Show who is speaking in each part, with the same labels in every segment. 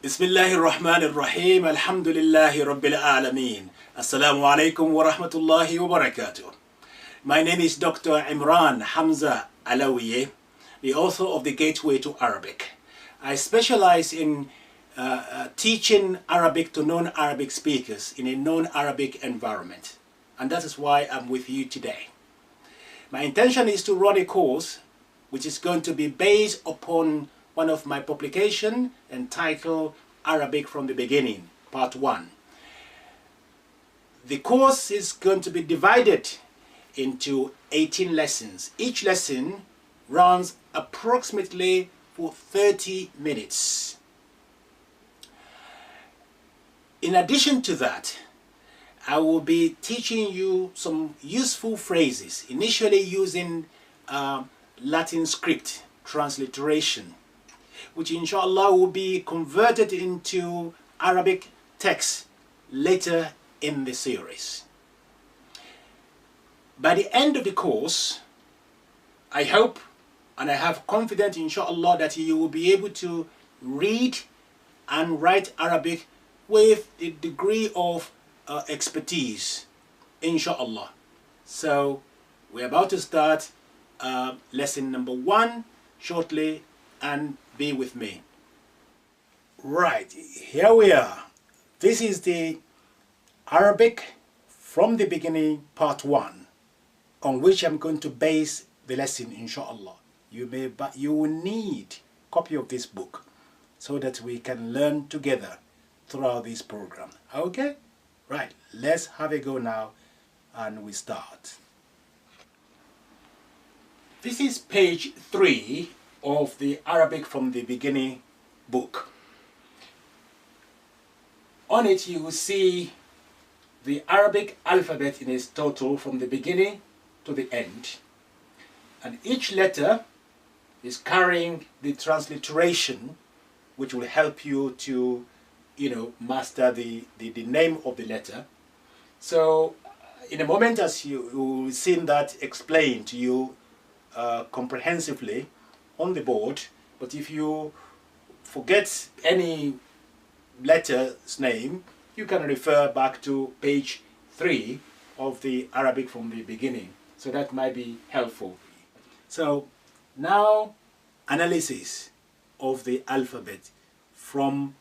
Speaker 1: Bismillahir Rahmanir Rahim. Alhamdulillahi Rabbil Alameen. Assalamu alaikum wa rahmatullahi wa barakatuh. My name is Dr. Imran Hamza ALAWIYE, the author of The Gateway to Arabic. I specialize in teaching Arabic to non-Arabic speakers in a non-Arabic environment. And that is why I'm with you today. My intention is to run a course which is going to be based upon one of my publications entitled Arabic from the Beginning, Part 1. The course is going to be divided into 18 lessons. Each lesson runs approximately for 30 minutes. In addition to that, I will be teaching you some useful phrases, initially using Latin script transliteration, which inshallah will be converted into Arabic text later in the series. By the end of the course, I hope and I have confidence inshallah that you will be able to read and write Arabic with a degree of expertise, inshallah. So we're about to start lesson number 1 shortly, and be with me. Right, here we are. This is the Arabic from the Beginning Part 1, on which I'm going to base the lesson, inshallah. You will need a copy of this book so that we can learn together throughout this program. Okay? Right, let's have a go now, and we start. This is page 3 of the Arabic from the Beginning book. On it you will see the Arabic alphabet in its total from the beginning to the end. And each letter is carrying the transliteration, which will help you to, master the name of the letter. So in a moment, as you will see that explained to you comprehensively on the board, but if you forget any letter's name, you can refer back to page 3 of the Arabic from the Beginning. So that might be helpful. So now, analysis of the alphabet from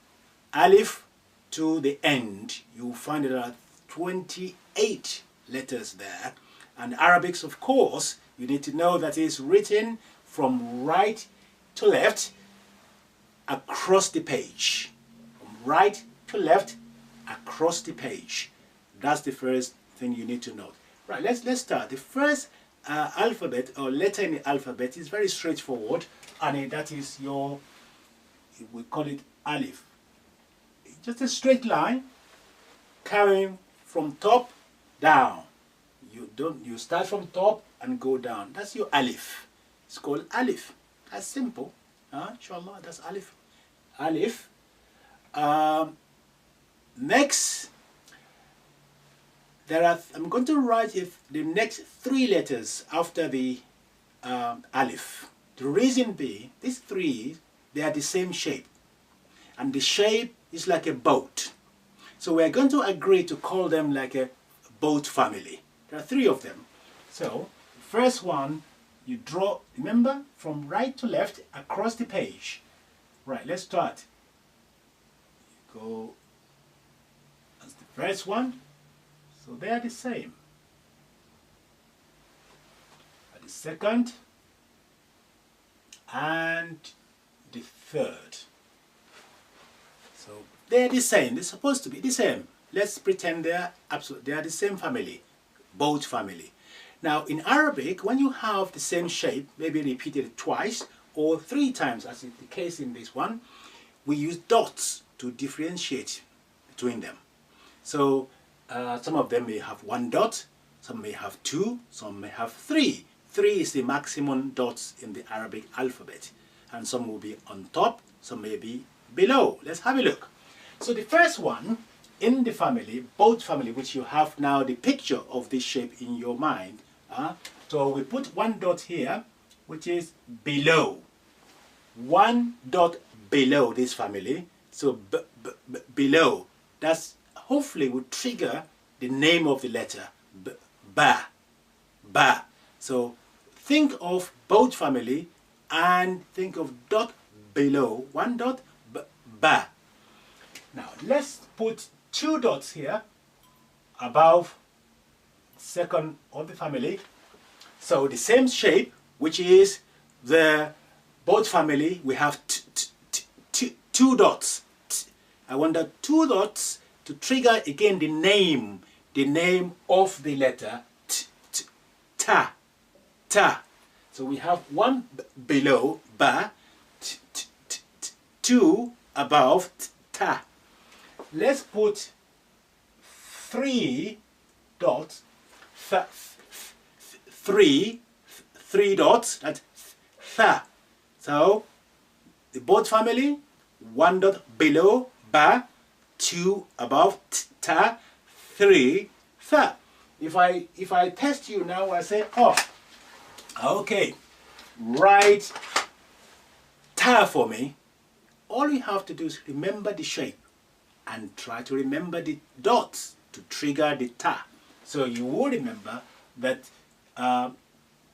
Speaker 1: Alif to the end. You'll find there are 28 letters there. And Arabics, of course, you need to know that it's written from right to left across the page. From right to left across the page. That's the first thing you need to know. Right, let's start. The first alphabet or letter in the alphabet is very straightforward, and that is we call it Alif. Just a straight line carrying from top down. You start from top and go down. That's your Alif. It's called Alif. That's simple. Inshallah, that's Alif. Alif. Next, I'm going to write the next 3 letters after the Alif. The reason being, these 3, they are the same shape. And the shape is like a boat. So we're going to agree to call them like a boat family. There are 3 of them. So, the first one, you draw, remember, from right to left across the page. Right, let's start. You go, that's the first one. So they are the same. And the second and the third. So they're the same. They're supposed to be the same. Let's pretend they are the same family, boat family. Now in Arabic, when you have the same shape, maybe repeated twice or 3 times, as is the case in this one, we use dots to differentiate between them. So some of them may have 1 dot, some may have 2, some may have 3. 3 is the maximum dots in the Arabic alphabet, and some will be on top, some may be below. Let's have a look. So the first one in the family, boat family, which you have now the picture of this shape in your mind. So we put 1 dot here, which is below. 1 dot below this family. So below. That's hopefully will trigger the name of the letter. Ba. Ba. So think of both family and think of dot below. One dot. Ba. Now let's put two dots here above second of the family. So the same shape, which is the both family, we have two dots. I want the two dots to trigger again the name of the letter ta. Ta. So we have one below ba, two above ta. Let's put three dots, three dots, that's tha. So the both family, one dot below ba, two above ta, three tha. If I test you now, I say, oh, okay, write ta for me. All you have to do is remember the shape and try to remember the dots to trigger the ta. So you will remember that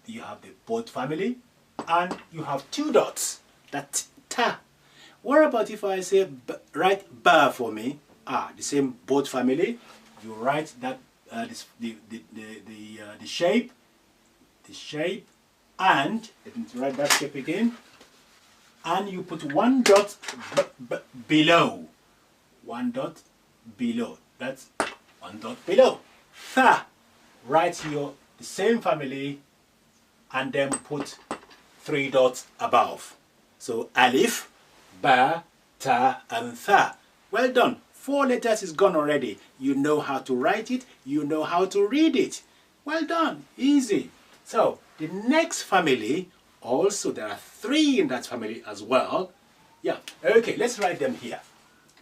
Speaker 1: you have the both family and you have two dots, that's ta. What about if I say write ba for me? The same both family. You write that the shape, and let me write that shape again. And you put one dot below. One dot below. That's one dot below. Tha. Write the same family and then put three dots above. So alif, ba, ta, and tha. Well done. 4 letters is gone already. You know how to write it. You know how to read it. Well done. Easy. So the next family, also there are 3 in that family as well. Yeah. Okay, let's write them here.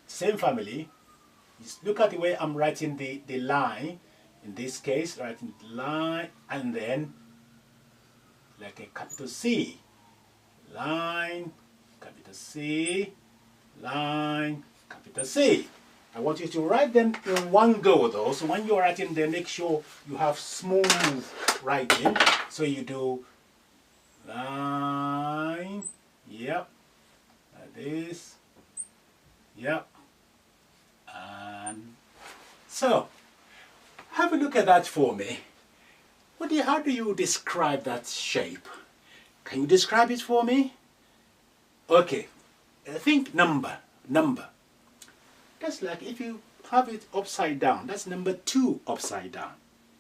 Speaker 1: Same family. Just look at the way I'm writing the line. In this case, writing the line and then like a capital C. Line, capital C, line, capital C. I want you to write them in one go though. So when you're writing them, make sure you have smooth writing. So you do line, yep, like this, yep. And so, have a look at that for me. How do you describe that shape? Can you describe it for me? Okay, think number. That's like if you have it upside down, that's number 2 upside down.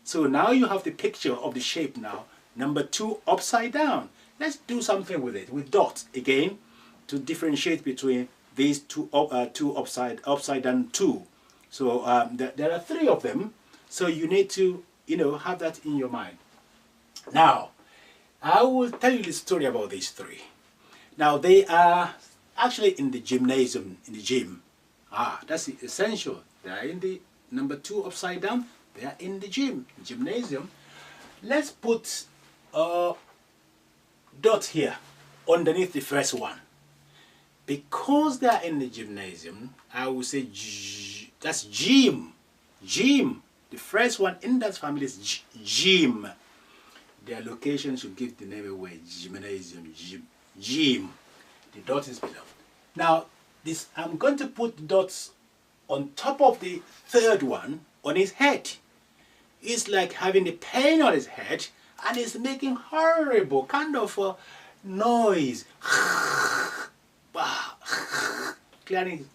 Speaker 1: So now you have the picture of the shape now, number 2 upside down. Let's do something with it, with dots again, to differentiate between these two upside down 2. So there are 3 of them, so you need to, have that in your mind. Now, I will tell you the story about these 3. Now, they are actually in the gymnasium, in the gym. That's essential. They are in the number 2 upside down. They are in the gymnasium. Let's put a dot here underneath the first one. Because they are in the gymnasium, I will say that's gym. Gym. The first one in that family is gym. Their location should give the name away. Gymnasium, gym. The dot is below. Now, I'm going to put dots on top of the third one on his head. It's like having a pain on his head and it's making horrible kind of a noise. Clearing.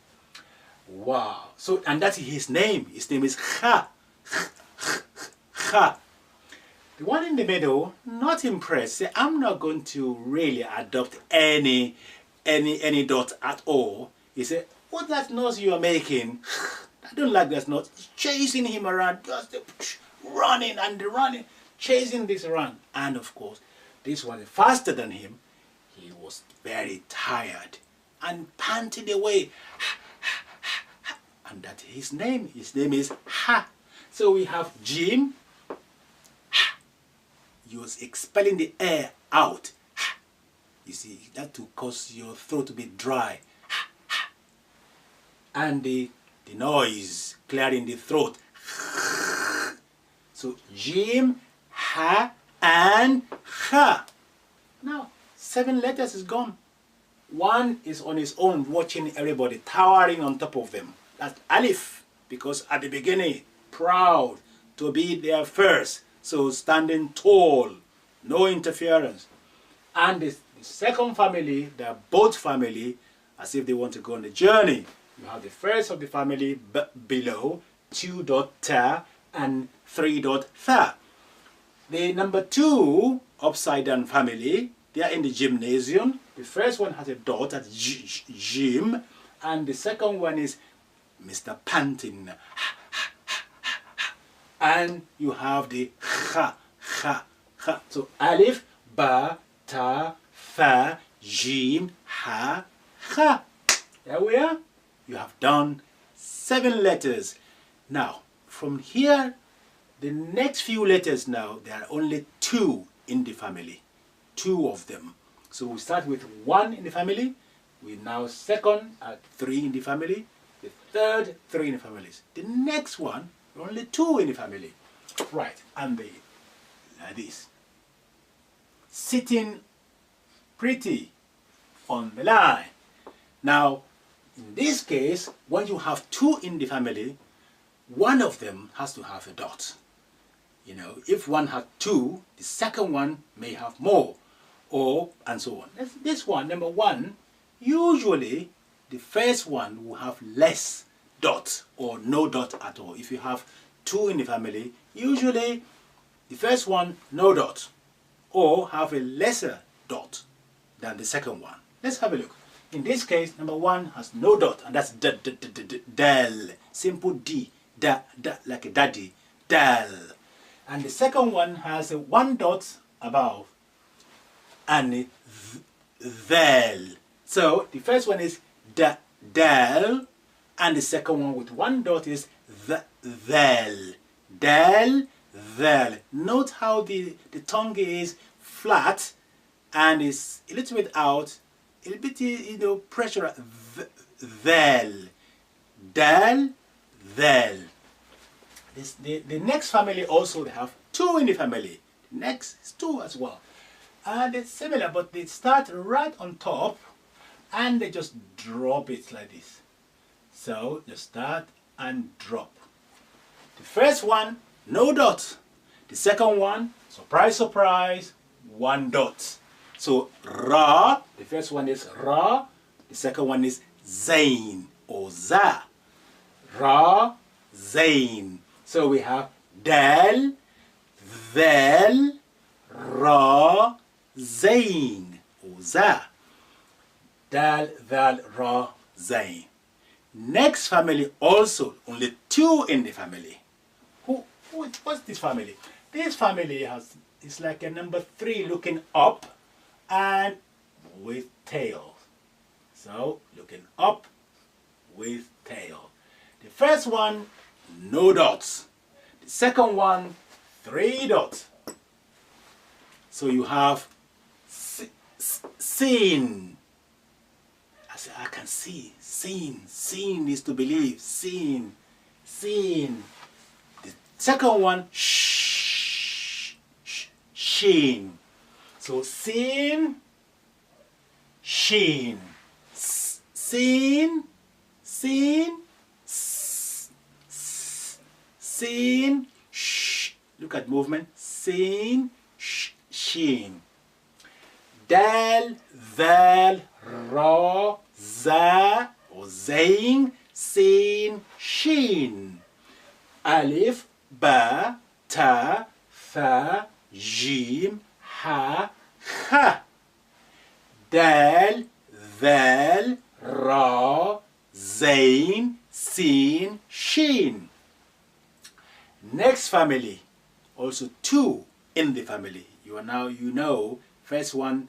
Speaker 1: Wow. So, and that's his name. His name is Ha. Ha. The one in the middle, not impressed. Say, I'm not going to really adopt any dot at all. He said, what that noise you are making? I don't like that noise. It's chasing him around, just running and running, chasing this around. And of course, this was faster than him. He was very tired and panting away. And that's his name. His name is Ha. So we have Jim. Ha. He was expelling the air out. Ha. You see, that will cause your throat to be dry. Ha. Ha. and the noise, clearing the throat. So Jim, Ha, and Ha. Now, 7 letters is gone. One is on its own, watching everybody, towering on top of them. That's Alif, because at the beginning, proud to be there first. So standing tall, no interference. And the second family, they're both family, as if they want to go on a journey. You have the first of the family below, 2 dot ta and 3 dot tha. The number 2 upside down family, they are in the gymnasium. The first one has a dot at gym, and the second one is Mr. Panting. And you have the ha, ha, ha. So Alif, Ba, Ta, Tha, Jim, Ha, Ha. There we are. You have done 7 letters. Now, from here, the next few letters now, there are only 2 in the family. 2 of them. So we start with 1 in the family. We now second at 3 in the family. The third, 3 in the families. The next one, only 2 in the family. Right, and they, like this. Sitting pretty on the line. Now, in this case, when you have 2 in the family, one of them has to have a dot. You know, if one had 2, the second one may have more, or and so on. This one, number 1, usually the first one will have less dot or no dot at all. If you have 2 in the family, usually the first one no dot, or have a lesser dot than the second one. Let's have a look. In this case, number 1 has no dot, and that's del. Simple D, da, like a daddy, del. And the second one has a 1 dot above, and vel. So the first one is del, and the second one with 1 dot is vel. Del, vel. Note how the tongue is flat and is a little bit out, a little bit, you know, pressure at vel. Del, vel. The next family also, they have 2 in the family. The next is 2 as well. And it's similar, but they start right on top and they just drop it like this. So just start and drop. The first one, no dot. The second one, surprise, surprise, 1 dot. So Ra, the first one is Ra, the second one is Zain or Za. Ra, Zain. So we have Dal, Vel, Ra, Zain or Za. Dal, Val, Ra, Zain. Next family also, only 2 in the family. What's this family? This family is like a number 3 looking up and with tail. So looking up with tail. The first one, no dots. The second one, 3 dots. So you have seen. I say, I can see. Seen. Seen is to believe. Seen. Seen. The second one, sheen. So seen, sheen. Seen, seen, seen, look at movement. Seen, sheen. Dal, val, ra, za or zain, seen, sheen. Alif, ba, ta, tha, jim, ha, ha. Dal, val, ra, zain, seen, sheen. Next family, also 2 in the family. You know, first one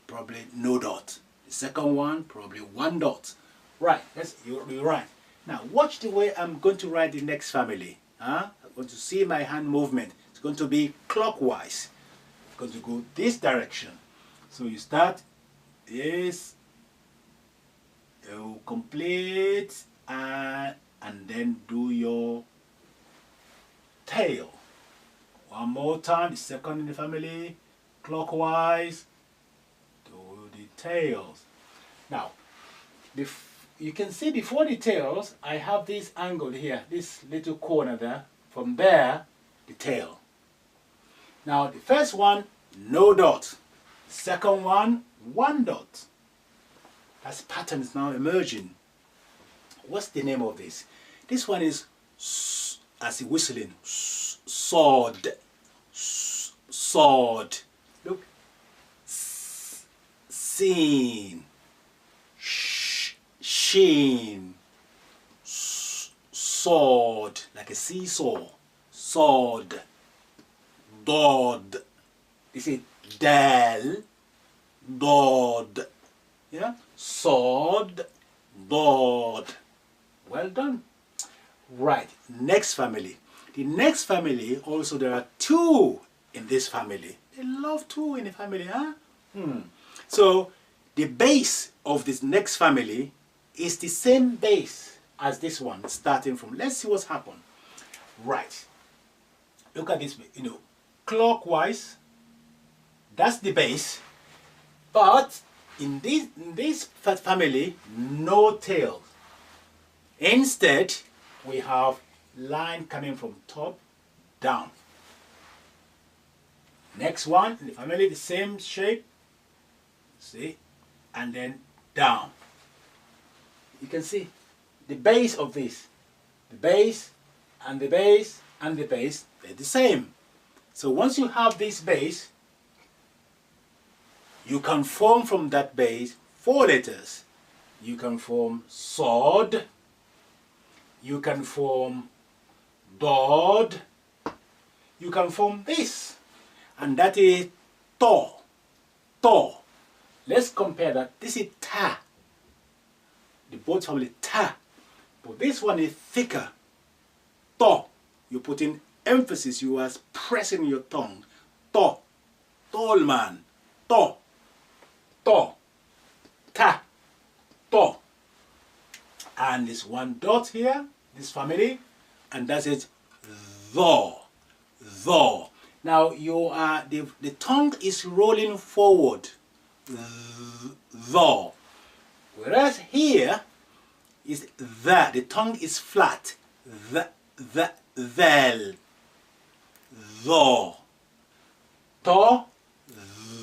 Speaker 1: probably no dot. The second one probably 1 dot. Right, you're right. Now watch the way I'm going to write the next family. I'm going to see my hand movement. It's going to be clockwise. It's going to go this direction. So you start this, you complete and then do your tail. One more time, the second in the family, clockwise, do the tails. Now, you can see before the tails, I have this angle here, this little corner there. From there, the tail. Now, the first one, no dot. Second one, one dot. That pattern is now emerging. What's the name of this? This one is, as a whistling, sword. Sword. Look. Seen. Sheen. Sword. Like a seesaw. Sword. Dod. This is del. Dod. Yeah? Sword. Dod. Well done. Right. Next family. The next family, also there are two in this family. They love two in the family, huh? So the base of this next family is the same base as this one, starting from, let's see what's happened. Right. Look at this, clockwise, that's the base. But in this family, no tail. Instead, we have line coming from top down. Next one in the family, the same shape, see, and then down. You can see the base of this, the base and the base and the base, they're the same. So once you have this base, you can form from that base 4 letters. You can form sword, you can form dod, you can form this, and that is to. To. Let's compare that. This is ta. The both family ta, but this one is thicker. To. You put in emphasis. You are pressing your tongue. To. Tall man. To. To. Ta. To. And this one dot here, this family, and that's it. Tho. Tho. Now you are the tongue is rolling forward. Tho. Whereas here is the tongue is flat. Thel. Tho. To.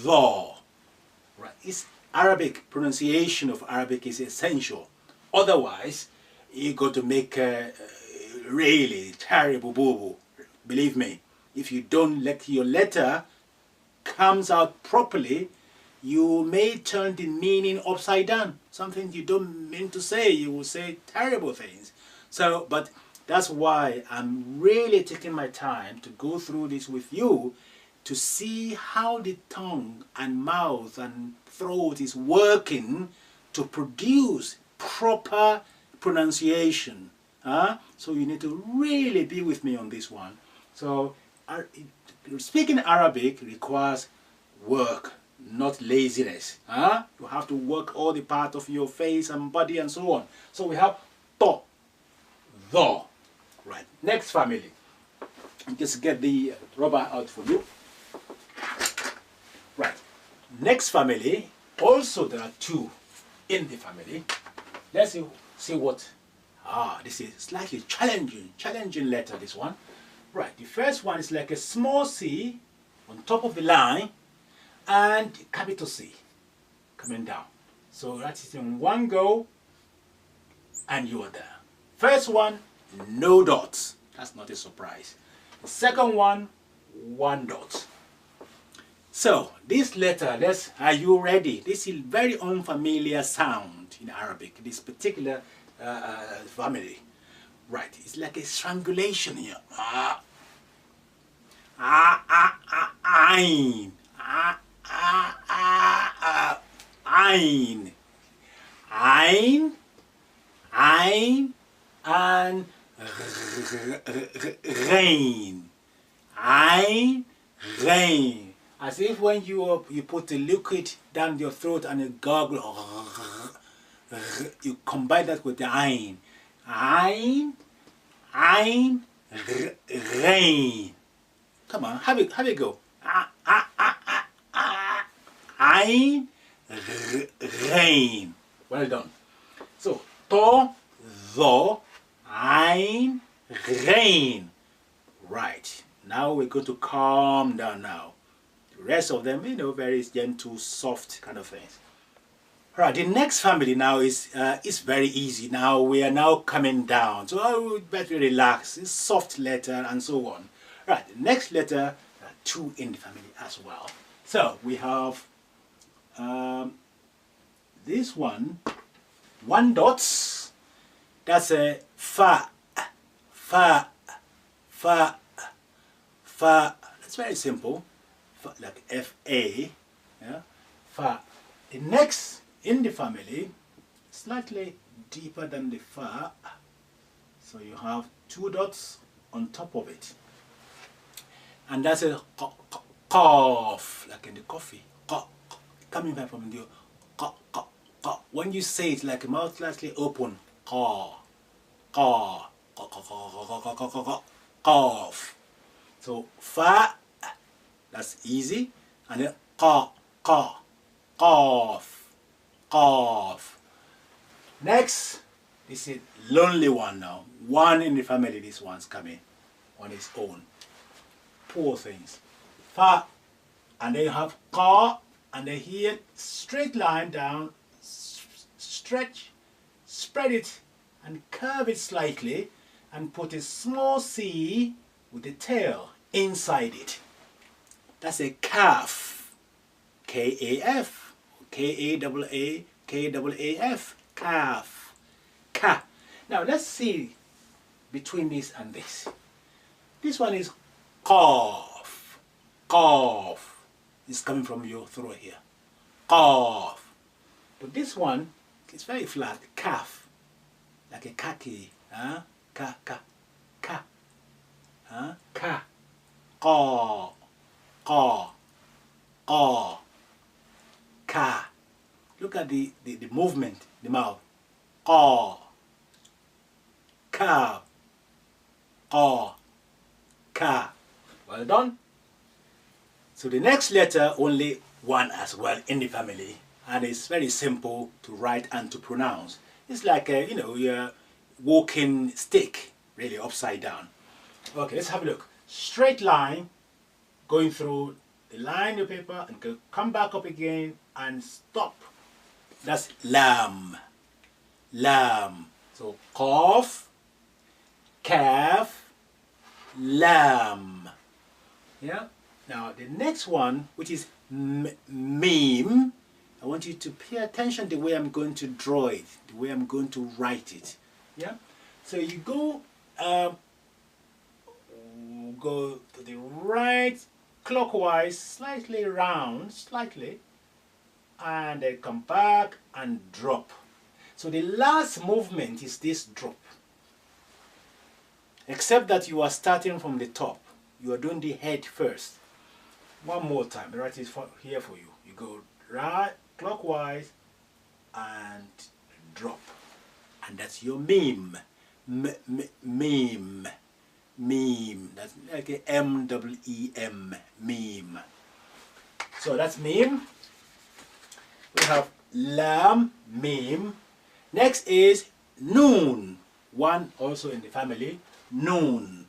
Speaker 1: Tho. Right. It's Arabic. Pronunciation of Arabic is essential. Otherwise, you got to make a really terrible boo-boo. Believe me, if you don't let your letter comes out properly, you may turn the meaning upside down. Something you don't mean to say, you will say terrible things. So, but that's why I'm really taking my time to go through this with you to see how the tongue and mouth and throat is working to produce proper pronunciation. So you need to really be with me on this one. So speaking Arabic requires work, not laziness. You have to work all the part of your face and body and so on. So we have to, tho. Right. Next family. Just get the rubber out for you. Right. Next family. Also there are two in the family. Let's see what. This is slightly challenging letter, this one. Right, the first one is like a small c on top of the line and capital C coming down. So that is in one go and you are there. First one, no dots. That's not a surprise. The second one, one dot. So this letter, are you ready? This is very unfamiliar sound in Arabic, this particular family. Right, it's like a strangulation here. Ein. Ein. Ein. Ein. And rain. Ein. Rain. As if when you put the liquid down your throat and you gargle, you combine that with the ein. Ein, ein, rain. Come on, have it go. Ein, rain. Well done. So, to, tho, ein, rain. Right. Now we're going to calm down now. The rest of them, very gentle, soft kind of things. Right, the next family now is very easy. Now we are now coming down. So we better relax. It's soft letter and so on. Right, the next letter, two in the family as well. So we have this one dots. That's a fa, fa, fa, fa. That's very simple. Fa, like F-A, yeah, fa. The next in the family, slightly deeper than the fa, so you have two dots on top of it, and that's a cough, like in the coffee, coming back from the when you say it like a mouth slightly open, cough. So fa, that's easy, and then cough. Next, this is lonely one now. One in the family, this one's coming on its own. Poor things. Fa, and then you have ka, and then here, straight line down, stretch, spread it, and curve it slightly, and put a small C with the tail inside it. That's a calf. K-A-F. K-A-A-A-K-A-A-F. Calf. Ka. Now let's see between this and this. This one is cough. Cough. It's coming from your throat here. Cough. But this one is very flat. Calf. Like a khaki. Huh? Ka. Huh? Ka. Caw. Caw. Caw. Ka. Look at the movement, the mouth. Caw. Ka. Caw. Ka. Well done. So the next letter, only one as well in the family, and it's very simple to write and to pronounce. It's like a, your walking stick, really upside down. Okay, let's have a look. Straight line going through the line of paper and come back up again and stop. That's lamb. Lamb. So cough, calf, lamb. Yeah. Now the next one, which is meme, I want you to pay attention to the way I'm going to draw it, the way I'm going to write it. Yeah. So you go to the right clockwise, slightly round, slightly, and then come back and drop. So the last movement is this drop, except that you are starting from the top. You are doing the head first. One more time, the right is here for you. You go right clockwise and drop, and that's your meme. Meme. Meme. That's like a M-E-E-M. Meme. So that's meme. We have lamb, meme. Next is noon. One also in the family. Noon.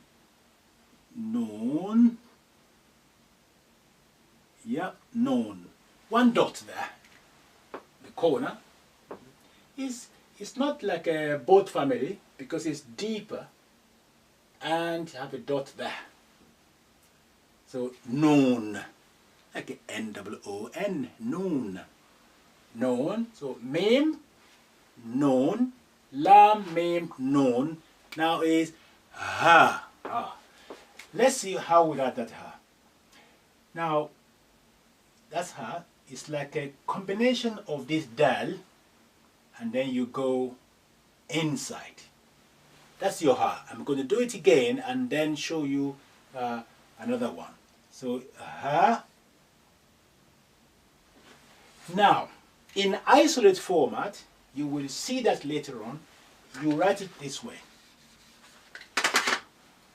Speaker 1: Noon. Yeah, noon. One dot there. The corner. It's not like a boat family because it's deeper, and have a dot there. So noon, like a N-O-O-N, noon. Noon. So meme, noon, lamb, meme, noon. Now is ha. Let's see how we got that ha. Now that's ha. It's like a combination of this dal, and then you go inside. That's your ha. I'm going to do it again and then show you another one. So ha. Now, in isolate format, you will see that later on. you write it this way.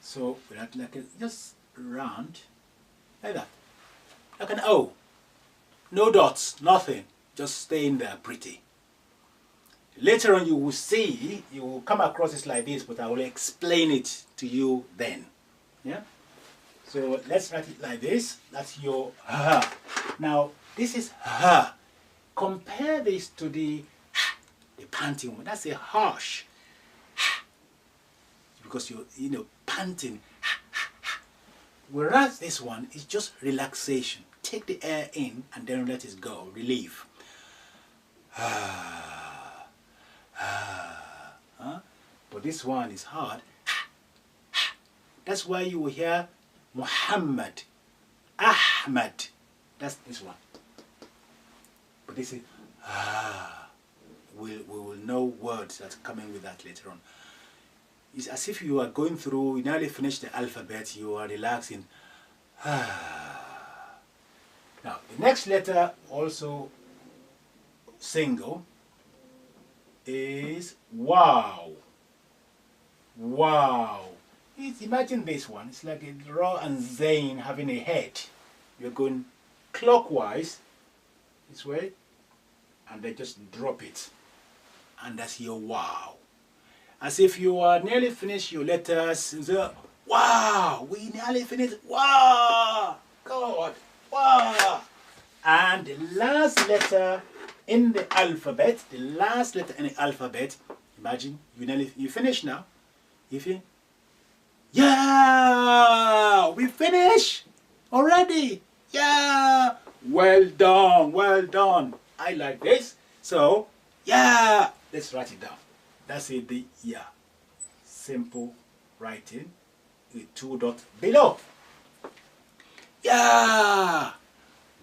Speaker 1: So we write like just round, like that, like an O. No dots, nothing, just staying there pretty. Later on you will see, you will come across it like this, but I will explain it to you then. Yeah? So let's write it like this. That's your ha. Now this is ha. Compare this to the panting one. That's a harsh. Because you're panting. Whereas this one is just relaxation. Take the air in and then let it go. Relief. But this one is hard. That's why you will hear Muhammad, Ahmad. That's this one. But this is we will know words that's coming with that later on. It's as if you are going through, you nearly finished the alphabet, you are relaxing. Now, the next letter, also single, is wow. Wow. Imagine this one. It's like a Ra and Zain having a head. You're going clockwise this way, and then just drop it. And that's your wow. As if you are nearly finished your letters. So, wow, we nearly finished. Wow, God, wow. And the last letter in the alphabet, imagine you finish now. You finish. Yeah, we finish already. Yeah, well done, well done. I like this. So, yeah, let's write it down. That's it, the yeah. Simple writing with 2 dots below. Yeah.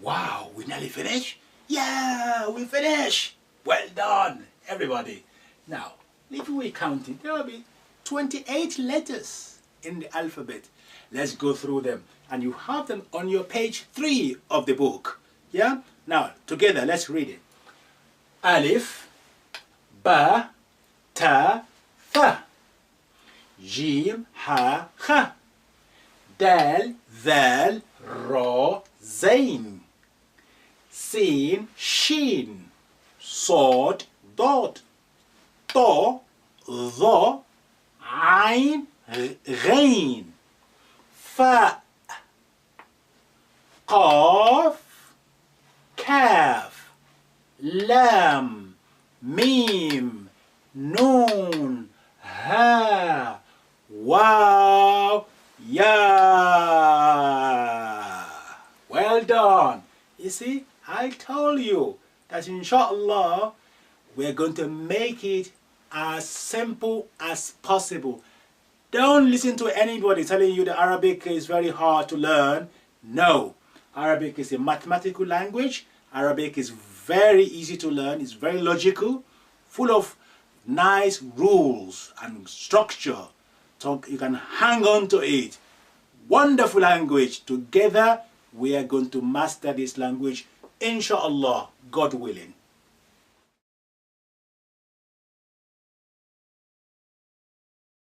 Speaker 1: Wow, we nearly finished. Yeah, we finished. Well done, everybody. Now, if we count it, there will be 28 letters in the alphabet. Let's go through them. And you have them on your page 3 of the book. Yeah? Now, together, let's read it. Alif, Ba, Ta, Tha. Jim, Ha, Kha. Dal, Zal, Ra, Zain. Sin, Shin. Sod, Dod. To, Dha, Ain, Ghain. Fa, Qaf, Kaf, Lam, Mim, Noon, Ha, Wow, Ya. Well done. You see, I told you that inshallah we're going to make it as simple as possible. Don't listen to anybody telling you that Arabic is very hard to learn. No, Arabic is a mathematical language. Arabic is very easy to learn. It's very logical, full of nice rules and structure. So you can hang on to it. Wonderful language. Together we are going to master this language, inshallah, God willing.